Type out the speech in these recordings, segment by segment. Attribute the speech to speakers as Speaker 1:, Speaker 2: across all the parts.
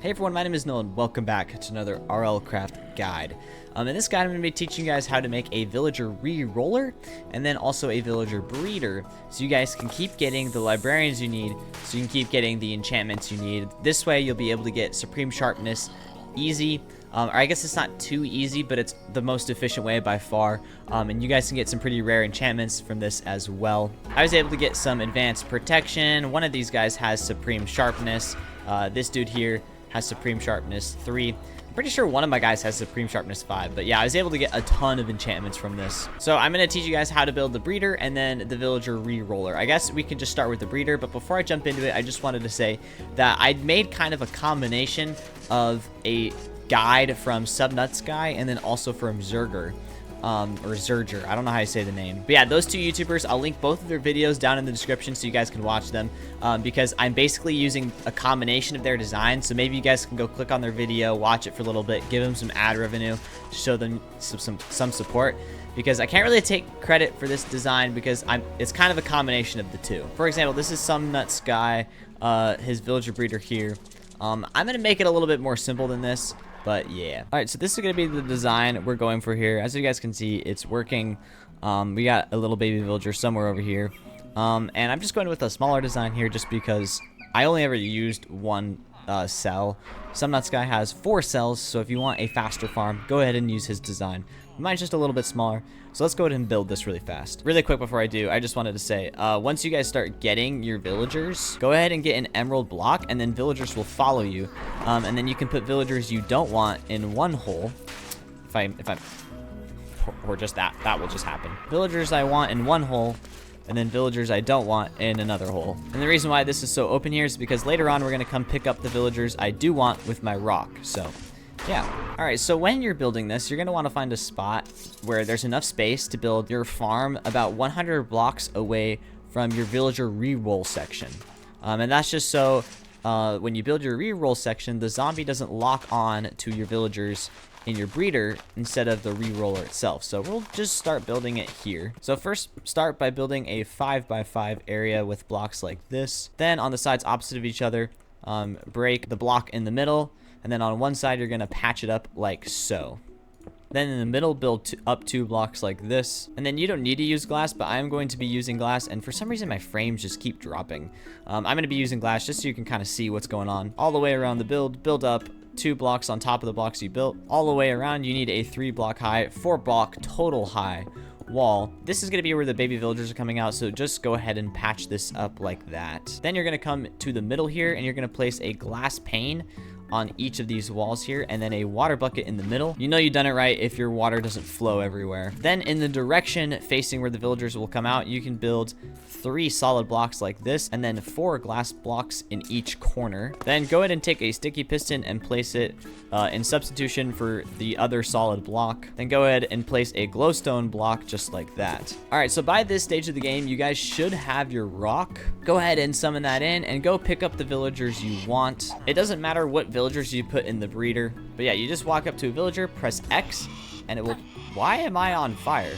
Speaker 1: Hey everyone, my name is Nolan. Welcome back to another RLCraft guide. In this guide, I'm going to be teaching you guys how to make a villager reroller and then also a villager breeder, so you guys can keep getting the librarians you need, so you can keep getting the enchantments you need. This way, you'll be able to get Supreme Sharpness easy. Or I guess it's not too easy, but it's the most efficient way by far. And you guys can get some pretty rare enchantments from this as well. I was able to get some advanced protection. One of these guys has Supreme Sharpness. This dude here has Supreme Sharpness 3. I'm pretty sure one of my guys has Supreme Sharpness 5, but yeah, I was able to get a ton of enchantments from this. So I'm going to teach you guys how to build the breeder and then the villager reroller. I guess we can just start with the breeder, but before I jump into it, I just wanted to say that I made kind of a combination of a guide from Subnuts Guy and then also from Zerger. Or Zerger, I don't know how you say the name, but yeah, those two YouTubers, I'll link both of their videos down in the description so you guys can watch them, because I'm basically using a combination of their design. So maybe you guys can go click on their video, watch it for a little bit, give them some ad revenue to show them some support, because I can't really take credit for this design because it's kind of a combination of the two. For example, this is some nuts guy, his villager breeder here. I'm gonna make it a little bit more simple than this, but yeah. All right, so this is going to be the design we're going for here. As you guys can see, it's working. We got a little baby villager somewhere over here. And I'm just going with a smaller design here just because I only ever used one cell. Some Nuts Guy has 4 cells, so if you want a faster farm, go ahead and use his design. Mine's just a little bit smaller, so let's go ahead and build this really fast. Really quick before I do, I just wanted to say, once you guys start getting your villagers, go ahead and get an emerald block, and then villagers will follow you. And then you can put villagers you don't want in one hole. Or just that will just happen. Villagers I want in one hole, and then villagers I don't want in another hole. And the reason why this is so open here is because later on we're going to come pick up the villagers I do want with my rock. So yeah. All right, so when you're building this, you're going to want to find a spot where there's enough space to build your farm about 100 blocks away from your villager reroll section. And that's just so when you build your reroll section, the zombie doesn't lock on to your villagers in your breeder instead of the reroller itself. So we'll just start building it here. So first, start by building a 5x5 area with blocks like this. Then on the sides opposite of each other, break the block in the middle. And then on one side, you're going to patch it up like so. Then in the middle, build up 2 blocks like this. And then you don't need to use glass, but I'm going to be using glass. And for some reason, my frames just keep dropping. I'm going to be using glass just so you can kind of see what's going on. All the way around the build up 2 blocks on top of the blocks you built. All the way around, you need a 3 block high, 4 block total high wall. This is going to be where the baby villagers are coming out, so just go ahead and patch this up like that. Then you're going to come to the middle here, and you're going to place a glass pane on each of these walls here, and then a water bucket in the middle. You know you've done it right if your water doesn't flow everywhere. Then in the direction facing where the villagers will come out, you can build 3 solid blocks like this, and then 4 glass blocks in each corner. Then go ahead and take a sticky piston and place it in substitution for the other solid block. Then go ahead and place a glowstone block just like that. All right, so by this stage of the game, you guys should have your rock. Go ahead and summon that in and go pick up the villagers you want. It doesn't matter what villagers you put in the breeder, but yeah, you just walk up to a villager, press X, and it will... Why am I on fire?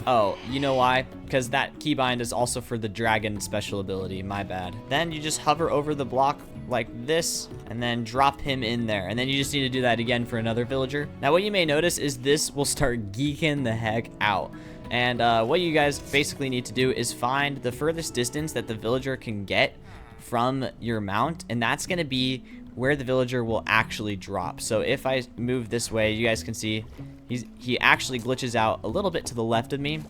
Speaker 1: Oh, you know why? Because that keybind is also for the dragon special ability. My bad. Then you just hover over the block like this and then drop him in there, and then you just need to do that again for another villager. Now what you may notice is this will start geeking the heck out. And what you guys basically need to do is find the furthest distance that the villager can get from your mount, and that's going to be where the villager will actually drop. So if I move this way, you guys can see he actually glitches out a little bit to the left of me.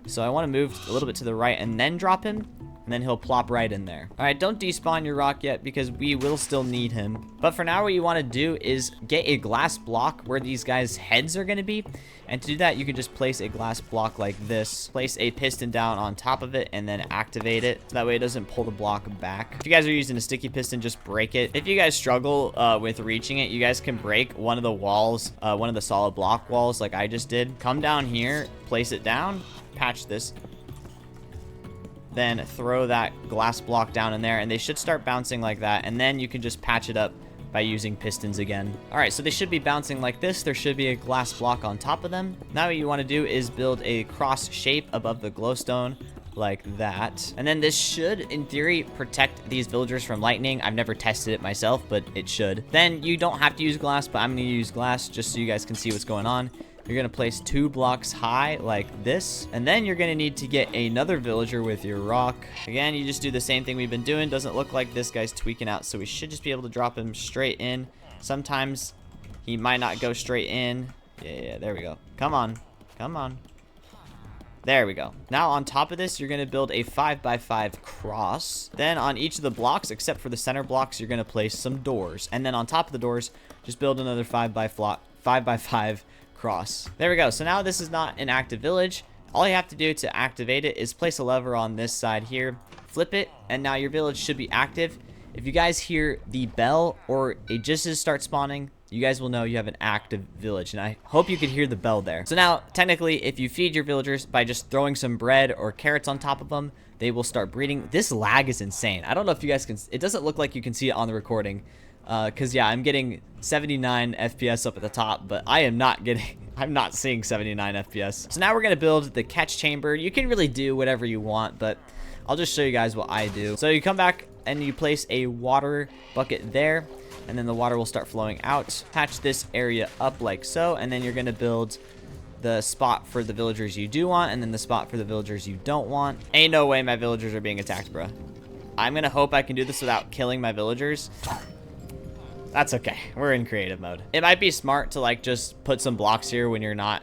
Speaker 1: So I want to move a little bit to the right and then drop him, and then he'll plop right in there. All right, don't despawn your rock yet because we will still need him. But for now, what you want to do is get a glass block where these guys' heads are going to be. And to do that, you can just place a glass block like this. Place a piston down on top of it and then activate it. So that way it doesn't pull the block back. If you guys are using a sticky piston, just break it. If you guys struggle with reaching it, you guys can break one of the walls, one of the solid block walls like I just did. Come down here, place it down, patch this. Then throw that glass block down in there, and they should start bouncing like that, and then you can just patch it up by using pistons again. All right, so they should be bouncing like this. There should be a glass block on top of them. Now what you want to do is build a cross shape above the glowstone like that. And then this should, in theory, protect these villagers from lightning. I've never tested it myself, but it should. Then you don't have to use glass, but I'm going to use glass just so you guys can see what's going on. You're going to place 2 blocks high like this. And then you're going to need to get another villager with your rock. Again, you just do the same thing we've been doing. Doesn't look like this guy's tweaking out, so we should just be able to drop him straight in. Sometimes he might not go straight in. Yeah, there we go. Come on. Come on. There we go. Now on top of this, you're going to build a 5x5 cross. Then on each of the blocks, except for the center blocks, you're going to place some doors. And then on top of the doors, just build another 5x5 cross. There we go. So now this is not an active village. All you have to do to activate it is place a lever on this side here, flip it, and now your village should be active. If you guys hear the bell or aegis start spawning, you guys will know you have an active village, and I hope you could hear the bell there. So now, technically, if you feed your villagers by just throwing some bread or carrots on top of them, they will start breeding. This lag is insane. I don't know if you guys can, it doesn't look like you can see it on the recording, because yeah, I'm getting 79 FPS up at the top, but I am not getting, I'm not seeing 79 FPS. So now we're going to build the catch chamber. You can really do whatever you want, but I'll just show you guys what I do. So you come back and you place a water bucket there, and then the water will start flowing out. Patch this area up like so, and then you're going to build the spot for the villagers you do want, and then the spot for the villagers you don't want. Ain't no way my villagers are being attacked, bro. I'm going to hope I can do this without killing my villagers. That's okay. We're in creative mode. It might be smart to like just put some blocks here when you're not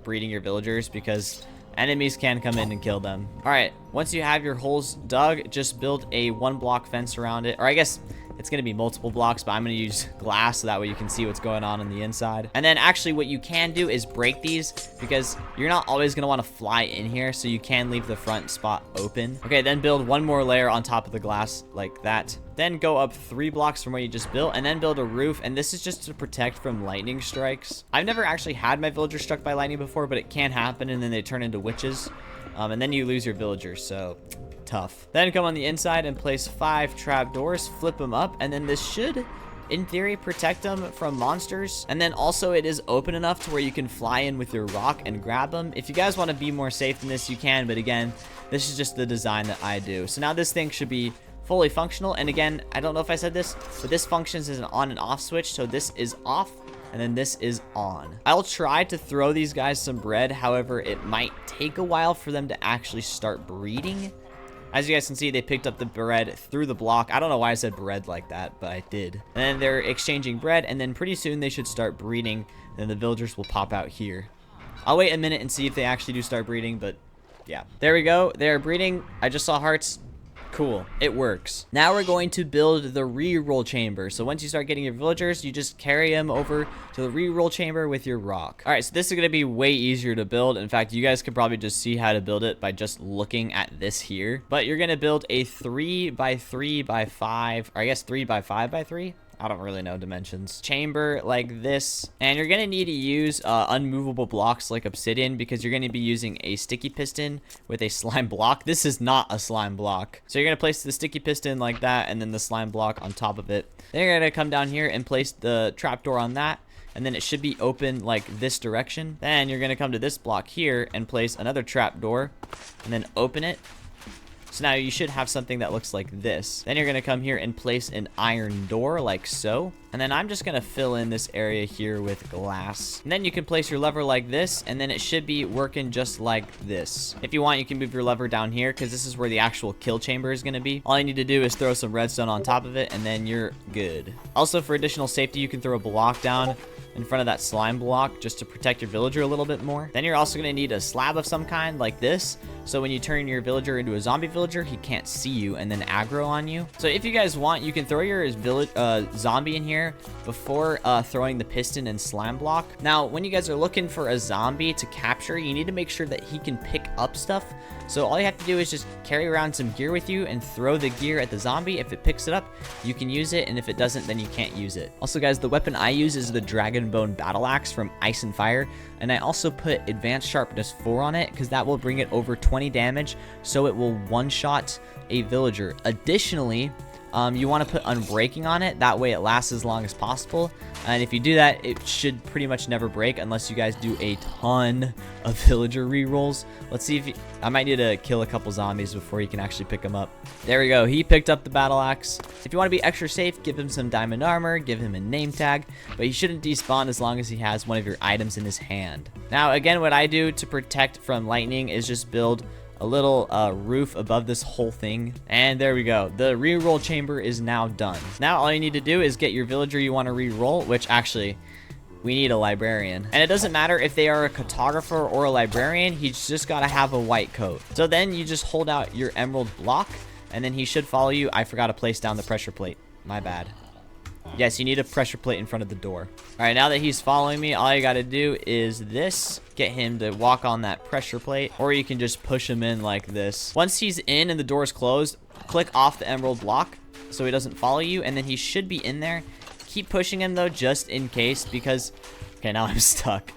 Speaker 1: breeding your villagers, because enemies can come in and kill them. All right, once you have your holes dug, just build a 1-block fence around it. Or I guess it's going to be multiple blocks, but I'm going to use glass so that way you can see what's going on the inside. And then actually what you can do is break these, because you're not always going to want to fly in here, so you can leave the front spot open. Okay, then build 1 more layer on top of the glass like that. Then go up 3 blocks from where you just built, and then build a roof. And this is just to protect from lightning strikes. I've never actually had my villagers struck by lightning before, but it can happen, and then they turn into witches. And then you lose your villagers, so tough. Then come on the inside and place 5 trapdoors, flip them up, and then this should, in theory, protect them from monsters. And then also it is open enough to where you can fly in with your rock and grab them. If you guys want to be more safe than this, you can, but again, this is just the design that I do. So now this thing should be fully functional. And again, I don't know if I said this, but this functions as an on and off switch. So this is off, and then this is on. I'll try to throw these guys some bread. However, it might take a while for them to actually start breeding. As you guys can see, they picked up the bread through the block. I don't know why I said bread like that, but I did. And then they're exchanging bread, and then pretty soon they should start breeding, and then the villagers will pop out here. I'll wait a minute and see if they actually do start breeding, but yeah. There we go. They're breeding. I just saw hearts. Cool, it works. Now we're going to build the reroll chamber. So once you start getting your villagers, you just carry them over to the reroll chamber with your rock. All right, so this is going to be way easier to build. In fact, you guys could probably just see how to build it by just looking at this here. But you're going to build a 3x3x5, or I guess 3x5x3. I don't really know dimensions. Chamber like this. And you're going to need to use unmovable blocks like obsidian, because you're going to be using a sticky piston with a slime block. This is not a slime block. So you're going to place the sticky piston like that, and then the slime block on top of it. Then you're going to come down here and place the trapdoor on that, and then it should be open like this direction. Then you're going to come to this block here and place another trapdoor, and then open it. So now you should have something that looks like this. Then you're going to come here and place an iron door like so. And then I'm just going to fill in this area here with glass. And then you can place your lever like this, and then it should be working just like this. If you want, you can move your lever down here, because this is where the actual kill chamber is going to be. All you need to do is throw some redstone on top of it, and then you're good. Also, for additional safety, you can throw a block down in front of that slime block just to protect your villager a little bit more. Then you're also going to need a slab of some kind like this, so when you turn your villager into a zombie villager, he can't see you and then aggro on you. So if you guys want, you can throw your zombie in here before throwing the piston and slime block. Now, when you guys are looking for a zombie to capture, you need to make sure that he can pick up stuff. So all you have to do is just carry around some gear with you and throw the gear at the zombie. If it picks it up, you can use it, and if it doesn't, then you can't use it. Also, guys, the weapon I use is the Dragon Bone Battle Axe from Ice and Fire, and I also put Advanced Sharpness 4 on it, because that will bring it over 20 damage, so it will one-shot a villager. Additionally, you want to put unbreaking on it. That way it lasts as long as possible. And if you do that, it should pretty much never break unless you guys do a ton of villager rerolls. Let's see if I might need to kill a couple zombies before he can actually pick them up. There we go. He picked up the battle axe. If you want to be extra safe, give him some diamond armor, give him a name tag, but he shouldn't despawn as long as he has one of your items in his hand. Now, again, what I do to protect from lightning is just build a little roof above this whole thing, and there we go. The reroll chamber is now done. Now all you need to do is get your villager you want to reroll, which actually we need a librarian, and it doesn't matter if they are a cartographer or a librarian. He's just got to have a white coat. So then you just hold out your emerald block, and then he should follow you. I forgot to place down the pressure plate, my bad. Yes, you need a pressure plate in front of the door. All right, now that he's following me, all you got to do is this. Get him to walk on that pressure plate, or you can just push him in like this. Once he's in and the door is closed, click off the emerald block so he doesn't follow you, and then he should be in there. Keep pushing him, though, just in case, because... Okay, now I'm stuck.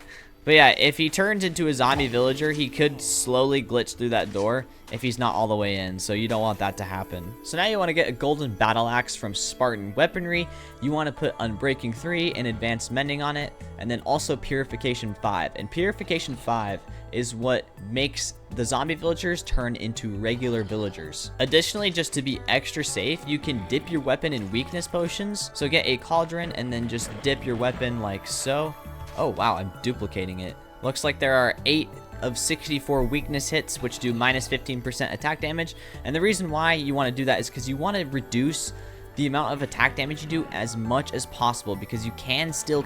Speaker 1: But yeah, if he turns into a zombie villager, he could slowly glitch through that door if he's not all the way in, so you don't want that to happen. So now you want to get a golden battle axe from Spartan Weaponry. You want to put Unbreaking 3 and Advanced Mending on it, and then also Purification 5. And Purification 5 is what makes the zombie villagers turn into regular villagers. Additionally, just to be extra safe, you can dip your weapon in weakness potions. So get a cauldron and then just dip your weapon like so. Oh wow, I'm duplicating it. Looks like there are 8 of 64 weakness hits, which do minus 15% attack damage. And the reason why you want to do that is because you want to reduce the amount of attack damage you do as much as possible, because you can still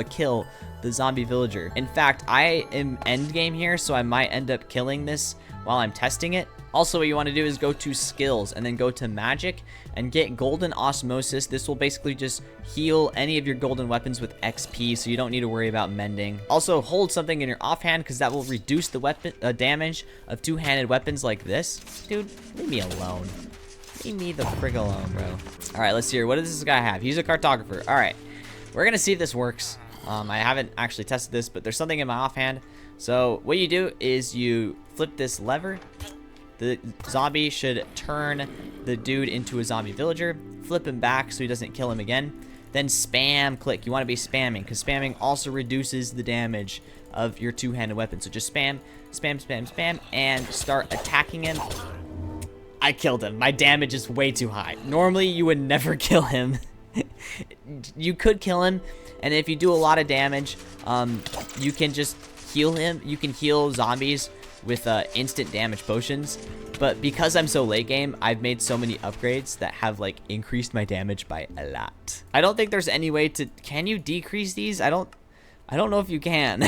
Speaker 1: kill the zombie villager. In fact, I am end game here, so I might end up killing this while I'm testing it. Also, what you want to do is go to skills and then go to magic and get golden osmosis. This will basically just heal any of your golden weapons with XP, so you don't need to worry about mending. Also, hold something in your offhand, because that will reduce the weapon damage of two-handed weapons like this. Dude, leave me alone. Leave me the frig alone, bro. All right, let's see here. What does this guy have? He's a cartographer. All right, we're gonna see if this works. I haven't actually tested this, but there's something in my offhand. So what you do is you flip this lever. The zombie should turn the dude into a zombie villager. Flip him back so he doesn't kill him again. Then spam click. You want to be spamming, because spamming also reduces the damage of your two-handed weapon. So just spam, spam, spam, spam, and start attacking him. I killed him. My damage is way too high. Normally, you would never kill him. You could kill him, and if you do a lot of damage, you can just heal him. You can heal zombies with instant damage potions, but because I'm so late game, I've made so many upgrades that have like increased my damage by a lot. I don't think there's any way to... Can you decrease these? I don't know if you can.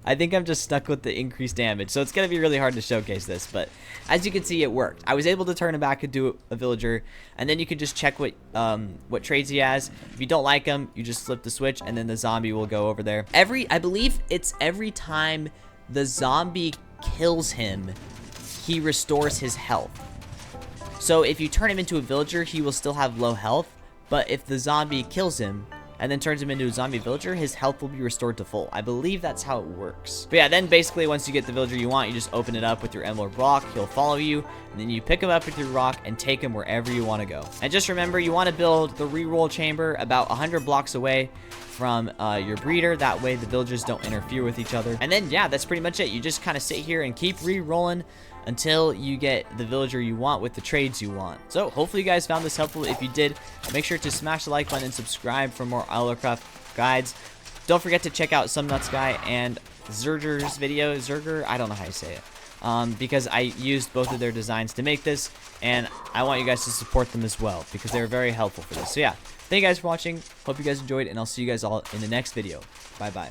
Speaker 1: I think I'm just stuck with the increased damage, so it's gonna be really hard to showcase this, but as you can see, it worked. I was able to turn him back into a villager, and then you can just check what trades he has. If you don't like him, you just flip the switch, and then the zombie will go over there. I believe it's every time the zombie kills him, he restores his health. So if you turn him into a villager, he will still have low health, but if the zombie kills him and then turns him into a zombie villager, his health will be restored to full. I believe that's how it works. But yeah, then basically once you get the villager you want, you just open it up with your emerald rock. He'll follow you, and then you pick him up with your rock and take him wherever you want to go. And just remember, you want to build the reroll chamber about 100 blocks away from your breeder. That way the villagers don't interfere with each other. And then yeah, that's pretty much it. You just kind of sit here and keep re-rolling until you get the villager you want with the trades you want. So hopefully you guys found this helpful. If you did, make sure to smash the like button and subscribe for more RLCraft guides. Don't forget to check out Some Nuts Guy and Zerger's video. Zerger, I don't know how you say it. Because I used both of their designs to make this, and I want you guys to support them as well, because they're very helpful for this. So yeah, thank you guys for watching. Hope you guys enjoyed, and I'll see you guys all in the next video. Bye bye.